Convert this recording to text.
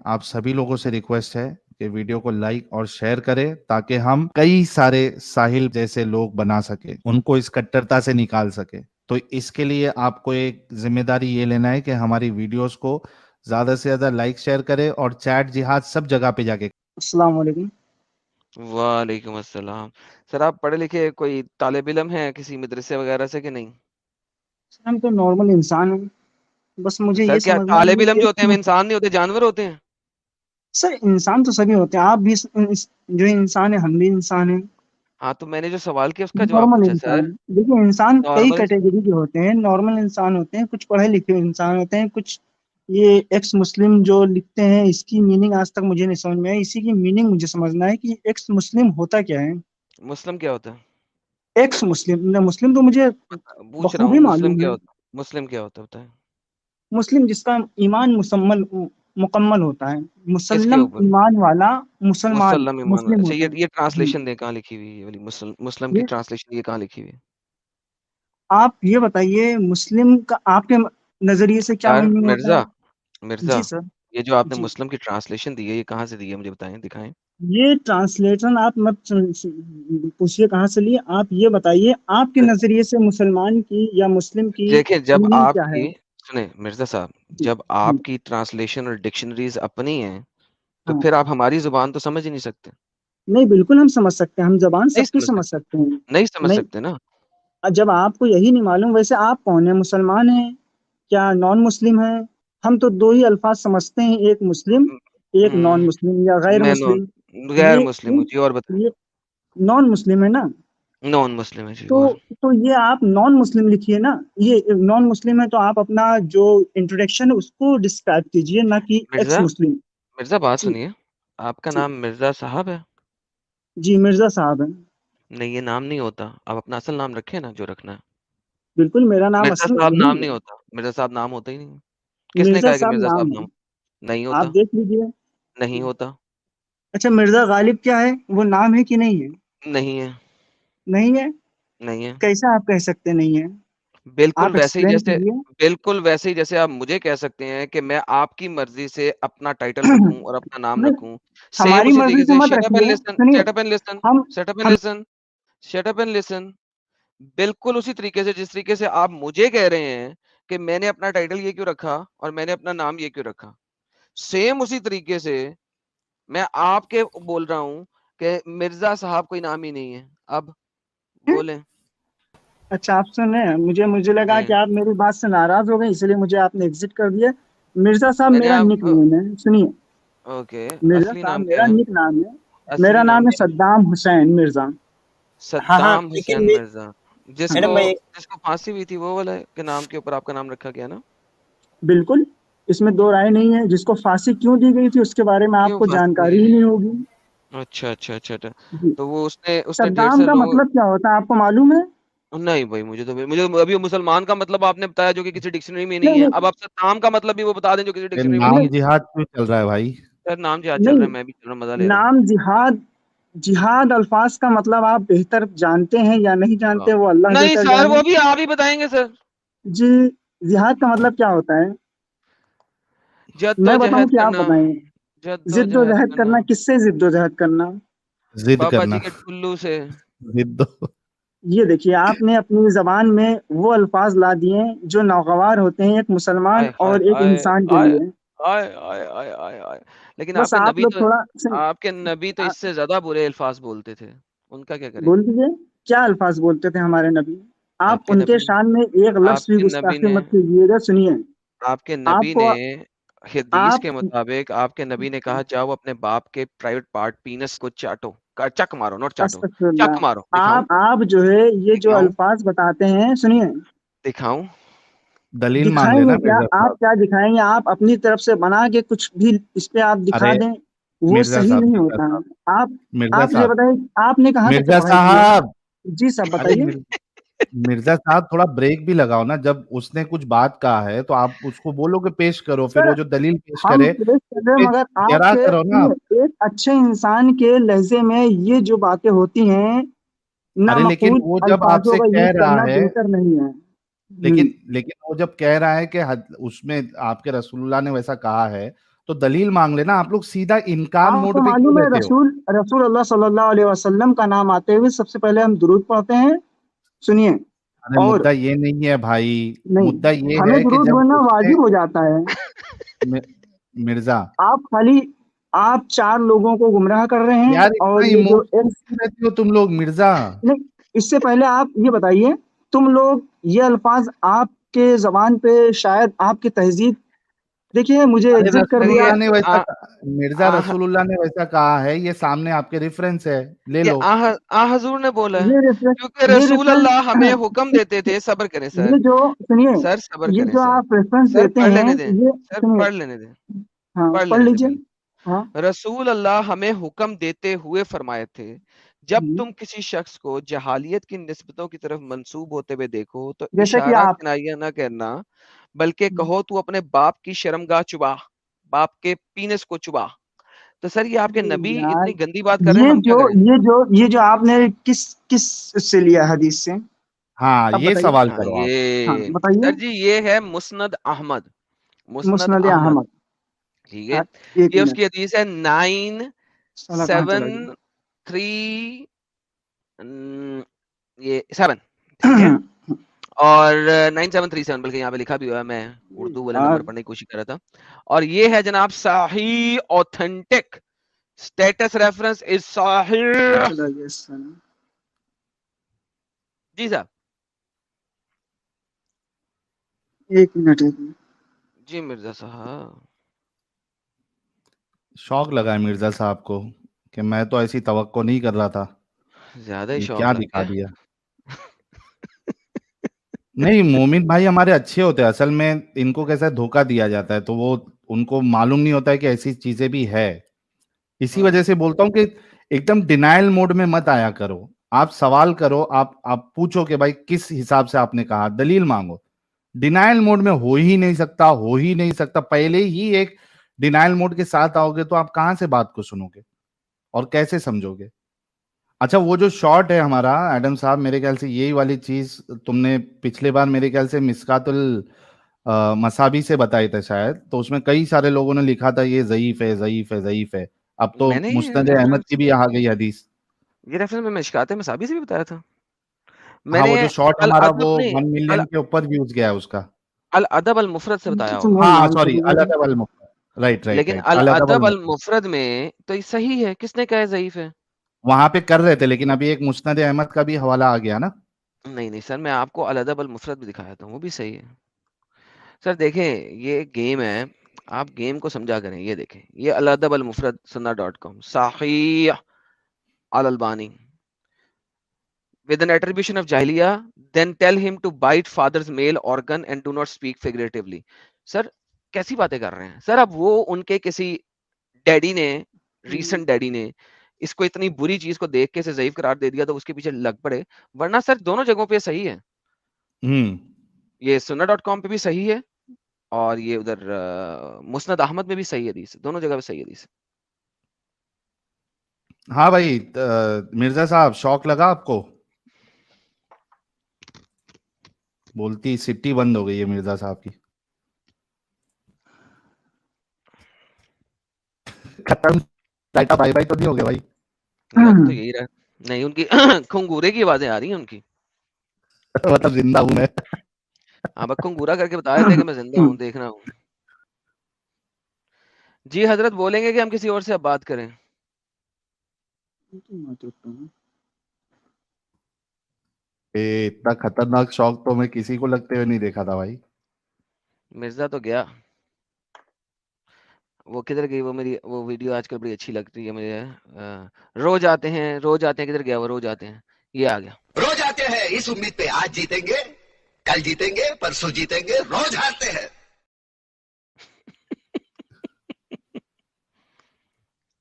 आप सभी लोगों से रिक्वेस्ट है कि वीडियो को लाइक और शेयर करें ताकि हम कई सारे साहिल जैसे लोग बना सके, उनको इस कट्टरता से निकाल सके। तो इसके लिए आपको एक जिम्मेदारी ये लेना है कि हमारी वीडियोस को ज्यादा से ज्यादा लाइक शेयर करें और चैट जिहाद सब जगह पे जाके। अस्सलाम वालेकुम। वालेकुम अस्सलाम। सर आप पढ़े लिखे कोई तालिब इल्म हैं किसी मदरसे वगैरह से कि नहीं? सर हम तो नॉर्मल इंसान हैं, बस मुझे सर ये क्या समझना तालिब है इल्म कि जो होते हैं वो इंसान नहीं होते, जानवर होते हैं? सर इंसान तो सभी होते हैं, आप भी जो इंसान है हम भी इंसान हैं। हाँ तो मैंने जो सवाल किया उसका जवाब नॉर्मल पूछा इंसान, सर। देखिए इंसान कई नॉर्मल कैटेगरी के होते हैं। नॉर्मल इंसान होते हैं, कुछ पढ़े लिखे इंसान होते हैं, कुछ ये एक्स मुस्लिम जो लिखते हैं, इसकी मीनिंग आज तक मुझे नहीं समझ में आई। इसी की मीनिंग मुझे समझना है कि एक्स मुस्लिम होता क्या है। मुस्लिम क्या होता है? एक्स मुस्लिम, मुस्लिम तो मुझे पूछ रहा हूँ बखूबी मुस्लिम मालूम क्या है। होता है, मुस्लिम क्या होता है बताएं। मुस्लिम जिसका ईमान मुकम्मल होता है, किसके मुसल्लम ऊपर? ईमान वाला मुसलमान मुसल्लम ईमान, मुस्लिम अच्छा होता ये है जी। ट्रांसलेशन दे कहाँ लिखी हुई है ये वाली मुस्लिम की ये ट्रांसलेशन ये कहाँ लिखी हुई है? आप ये बताइए, मुस्लिम का आपके नजरिए से क्या यार मीनिंग होता मिर्जा, है? मिर्जा, जी सर। ये जो आपने जी, मुस्लिम की ट्रांसलेशन दी है ये कहाँ से दी है मुझे बताएं, दिखाएं। ये ट्रांसलेशन आप मत पूछिए कहाँ से लिए, आप ये बताइए आपके नजरिए से मुसलमान की या मुस्लिम की देखिए जब मीनिंग क्या है? आपकी, सुने मिर्जा साहब, जी जब जी। आपकी ट्रांसलेशन और डिक्शनरीज अपनी हैं तो हाँ, फिर आप हमारी जुबान तो समझ ही नहीं सकते। नहीं बिल्कुल हम समझ सकते हैं, हम जबान नहीं सबकी समझ समझ सकते, सकते हैं। नहीं समझ नहीं, सकते ना। जब आपको यही नहीं मालूम, वैसे आप कौन है, मुसलमान हैं क्या नॉन मुस्लिम है? हम तो दो ही अल्फाज समझते हैं, एक मुस्लिम, एक नॉन हम्म, मुस्लिम या गैर मैं मुस्लिम। गैर ये मुस्लिम हूँ जी, और बताएं। ये नॉन मुस्लिम है ना? नॉन मुस्लिम है जी, तो और तो ये आप नॉन मुस्लिम लिखिए ना। ये नॉन मुस्लिम है तो आप अपना जो इंट्रोडक्शन है उसको डिस्क्राइब कीजिए, ना कि एक्स मिर्जा, मुस्लिम। मिर्जा बात जी सुनिए, आपका जी। नाम मिर्जा साहब है? जी मिर्जा साहब है। नहीं ये नाम नहीं होता, आप अपना असल नाम रखें ना जो रखना है। बिल्कुल, मेरा नाम मिर्जा असल साहब यही नाम है। नहीं होता, मिर्जा साहब नाम होता ही नहीं है। किसने मिर्जा कहा कि साहब मिर्जा नाम साहब है, नाम? नहीं आप होता, देख लीजिए। नहीं होता, अच्छा, मिर्जा गालिब क्या है, वो नाम है कि नहीं है? नहीं है, नहीं है? नहीं है। कैसा आप कह सकते नहीं है? बिल्कुल आप वैसे ही एक्सप्लेन जैसे, कीजिए। बिल्कुल वैसे ही जैसे आप मुझे कह सकते हैं कि मैं आपकी मर्जी से अपना टाइटल रखूं और अपना नाम नहीं, रखूं। सेम हमारी उसी मर्जी तरीके से से मत शट अप एंड रखिए, लिसन, सुनिए। शट अप एंड लिसन, हम शट अप एंड हम listen, shut up and listen. बिल्कुल उसी तरीके से जिस तरीके से आप मुझे कह रहे हैं कि मैंने अपना टाइटल ये क्यों रखा और मैंने अपना नाम ये क्यों रखा, सेम उसी तरीके से मैं आपके बोल रहा हूँ कि मिर्जा साहब कोई नाम ही नहीं है। अब बोलें। अच्छा, आप सुन रहे हैं? मुझे मुझे लगा कि जी, आप मेरी बात से नाराज हो गए, इसलिए मुझे आपने एग्जिट कर दिया। मिर्जा साहब मैंने मेरा आप निक नेम है, सुनिए। ओके, मिर्जा असली साहब नाम क्या मेरा है? निक नाम है। मेरा असली नाम नाम है क्या है? सद्दाम हुसैन मिर्जा। हाँ हाँ, सद्दाम लेकिन हुसैन मिर्जा। जिसको मैडम मैं जिसको फांसी हुई थी वो वाला के नाम के ऊपर आपका नाम रखा गया ना? बिल्कुल, इसमें दो राय नहीं है। जिसको फांसी क्यों दी गई थी उसके बारे में क्यों आपको फांसी दी जानकारी ही गई? नहीं होगी। अच्छा अच्छा अच्छा अच्छा। जी। तो वो उसने उसने ढेर सद्दाम से का लोग, मतलब क्या होता है आपको मालूम है? नहीं भाई मुझे अभी वो मुसलमान का मतलब आपने बताया जो कि किसी डिक्शनरी में नहीं नहीं है। नहीं अब आप सद्दाम का मतलब भी वो बता दें जो किसी ये डिक्शनरी में नहीं नाम है। नहीं जिहाद क्यों चल रहा है भाई? सर नाम जिहाद चल रहा नहीं, है, मैं भी चल रहा हूँ, मजा ले रहा हूँ। नाम जिहाद, जिहाद अल्फाज का मतलब आप बेहतर जानते हैं या नहीं जानते, वो अल्लाह नहीं बेहतर सर जाने। वो भी आप ही बताएंगे सर। जी, जिहाद का मतलब क्या होता है? मैं बताऊं जद्दोजहद कि आप करना, बताएं? जद्दोजहद जिद्दोजहद करना, करना, किससे जिद्दोजहद करना? जिद बाबा जी करना। के टुल्लू से। जिद। ये देखिए, आपने अपनी जबान में वो अल्फाज ला दिए जो नागवार होते हैं एक मुसलमान आय हाय और एक आय इंसान के आय लिए। आय आय आय आय आय। लेकिन बस आप लोग थोड़ा आपके नबी तो आ, इससे ज्यादा बुरे अल्फाज बोलते थे, उनका क्या करें? बोल दीजिए, क्या अल्फाज बोलते थे हमारे नबी? आप आपके उनके नबी ने, शान में एक लफ्ज भी आपके नबी गुस्ताखी ने, मत कीजिएगा, सुनिए। आपके नबी ने आपको हदीस आप के मुताबिक आपके नबी ने कहा जाओ अपने बाप के प्राइवेट पार्ट पीनस को चाटो, चक मारो, नोट चाटो, चक मारो। अस्तगफिरुल्लाह, दिखाऊं? आप जो है ये जो दिखाऊं? अल्फाज बताते हैं, सुनिए। दिखाऊं? दलील मांग दिखाएंगे लेना क्या? मिर्जा आप साहब। क्या दिखाएंगे? आप अपनी तरफ से बना के कुछ भी इस पे आप दिखा अरे दें, वो मिर्जा सही साहब, नहीं मिर्जा होता। साहब, आप मिर्जा आप ये साहब, बताइए, आपने कहाँ तक के मिर्जा पढ़ाई की है? साहब। जी सब अरे बताइए। मिर्जा साहब, थोड़ा ब्रेक भी लगाओ ना। जब उसने कुछ बात कहा है तो आप उसको बोलो कि पेश करो, फिर सर, वो जो दलील पेश हम करे प्रेस कर उस रहे हैं, पे मगर जरा आपके करो ना। सुनिए, एक अच्छे इंसान के लहजे में ये जो बातें होती हैं, अरे लेकिन नामकूल वो जब अल्फाजों आपसे का कह यूज रहा करना है, बेहतर नहीं है। लेकिन लेकिन वो जब कह रहा है कि उसमें आपके रसूलुल्लाह ने वैसा कहा है, तो दलील मांग लेना। आप लोग सीधा इनकार मोड आपको पे क्यों मालूम है रहते हो? रसूल अल्लाह सल्लल्लाहु अलैहि वसल्लम का नाम आते हुए सबसे पहले हम दुरूद पढ़ते हैं। सुनिए, अरे और मुद्दा ये नहीं है भाई, मुद्दा नहीं, ये हमें है कि दुरूद जब पढ़ना उसने वाजिब हो जाता है। मि- मिर्जा, आप 4 लोगों को गुमराह कर रहे हैं, यार इतना और ये जो इमोशनल क्यों रहते हो तुम लोग मिर्जा? नहीं, इससे पहले आप ये बताइए, तुम लोग ये अल्फाज आपके जबान पे शायद आपकी तहजीब, देखिए मुझे अरे एग्जिट कर सर दिया। ये रसूलुल्लाह ने वैसा आ, मिर्जा आ, रसूलुल्लाह ने वैसा कहा है, ये सामने आपके रेफरेंस है, ले ये लो। आ हजूर ने बोला है, ये रेफरेंस क्योंकि ये रसूल रेफरेंस अल्लाह हमें हुक्म देते थे। सब्र करें सर, ये जो सुनिए, सर सब्र ये करें जो सर, आप रेफरेंस सर देते पढ़ हैं, लेने दें, ये सर सुनिए, पढ़ लेने दें, हाँ पढ़ पढ़ लेने दें लीजिए। पहले। हाँ। रसूल अल्लाह हमें हुक्म देते हुए फरमाए थे, जब हम्म, तुम किसी शख्स को जहालियत की निस्बतों की तरफ मंसूब होते हुए देखो तो जैसे कि इशारा आप किनाया न करना, बल्कि कहो तू अपने बाप की शर्मगाह चुबा, बाप के पीनस को चुबा। तो सर ये आपके नबी यार, इतनी गंदी बात कर रहे हैं, ये हम क्या जो करें? ये जो आपने किस किस से लिया हदीस से, हाँ, अब ये बताइए। सवाल हाँ करो आप। हाँ ये बताइए। सर जी ये है मुस्नद अहमद, मुस्नद मुस्नद अहमद, अहमद। ठीक है। एक ये मिनट, उसकी हदीस है 973 ये 7, ठीक है। और 9737 बल्कि यहाँ पे लिखा भी हुआ है, मैं उर्दू वाले नंबर पढ़ने की कोशिश कर रहा था। और ये है जनाब सही ऑथेंटिक, स्टेटस रेफरेंस इज सही। जी साहब, एक मिनट। जी मिर्जा साहब। शौक लगा है मिर्जा साहब को कि मैं तो ऐसी तवक्को नहीं कर रहा था, ज्यादा ही ये शौक क्या लग दिखा गया। दिया। नहीं, मोमिन भाई हमारे अच्छे होते हैं, असल में इनको कैसा धोखा दिया जाता है, तो वो उनको मालूम नहीं होता है कि ऐसी चीजें भी है। इसी वजह से बोलता हूँ कि एकदम डिनायल मोड में मत आया करो। आप सवाल करो, आप पूछो कि भाई किस हिसाब से आपने कहा, दलील मांगो। डिनायल मोड में हो ही नहीं सकता, हो ही नहीं सकता। पहले ही एक डिनायल मोड के साथ आओगे तो आप कहां से बात को सुनोगे और कैसे समझोगे? अच्छा, वो जो शॉट है हमारा एडम साहब, मेरे ख्याल से यही वाली चीज तुमने पिछले बार मेरे ख्याल से मिस्कातुल मसाबी से बताई था शायद, तो उसमें कई सारे लोगों ने लिखा था ये ज़ईफ है, ज़ईफ है, ज़ईफ है। अब तो मैंने मुस्नद अहमद की भी आ गई हदीस। ये रेफरेंस में मिशकात मसाबी से भी बताया था। हाँ, मैंने वो जो शॉट अल हमारा वो अदब नहीं 1 अल मिलियन के ऊपर व्यूज गया है उसका। अल अदब अल मुफरद से बताया तुम होगा। और हाँ नाम सॉरी, करोगे। अल अदब अल मुफरद, राइट राइट लेकिन राइट, अल अल अदब अल अदब अल मुफरद। मुफरद में तो ये सही है, किसने कहा है ज़ईफ है? वहां पे कर रहे थे, लेकिन अभी एक मुस्नद अहमद का भी हवाला आ गया ना। नहीं, नहीं सर, मैं आपको अल अदब अल मुफरद भी दिखाया था, वो भी सही है। सर देखें, ये गेम है, आप गेम को समझा करें। ये देखें, ये अल अदब अल मुफरद sunnah.com सहीह अल अलबानी with an attribution of jahiliya, then tell him to bite father's male organ and do not speak figuratively. Sir कैसी बातें कर रहे हैं सर? अब वो उनके किसी डैडी ने, रीसेंट डैडी ने इसको इतनी बुरी चीज को देख के इसे ज़ईफ करार दे दिया तो उसके पीछे लग पड़े, वरना सर दोनों जगहों पे सही है। हम्म। ये sunnah.com पे भी सही है और ये उधर मुस्नद अहमद में भी सही हदीस है, दोनों जगह पे सही हदीस हाँ भाई, मिर्जा साहब शौक लगा आपको? बोलती सिटी बंद हो गई है मिर्जा साहब की। खत्म, टाटा बाय बाय तो नहीं हो गया भाई? है। लग तो यही रहा। नहीं, उनकी खंगूरे की आवाजें आ रही हैं उनकी। मतलब जिंदा हूं मैं। हाँ, बस खंगूरा करके बता रहे थे कि मैं जिंदा हूँ, देखना हूँ। जी हजरत बोलेंगे कि हम किसी और से अब बात करें? इतना खतरनाक शौक तो मैं किसी को लगते हुए नहीं देखा था भाई। मिर्जा तो गया, वो किधर गई? वो मेरी वो वीडियो आजकल बड़ी अच्छी लगती है मुझे। रोज आते हैं, रोज आते हैं, किधर गया वो? रोज आते हैं, ये आ गया। रोज आते हैं इस उम्मीद पे आज जीतेंगे, कल जीतेंगे, परसों जीतेंगे, रोज हारते हैं।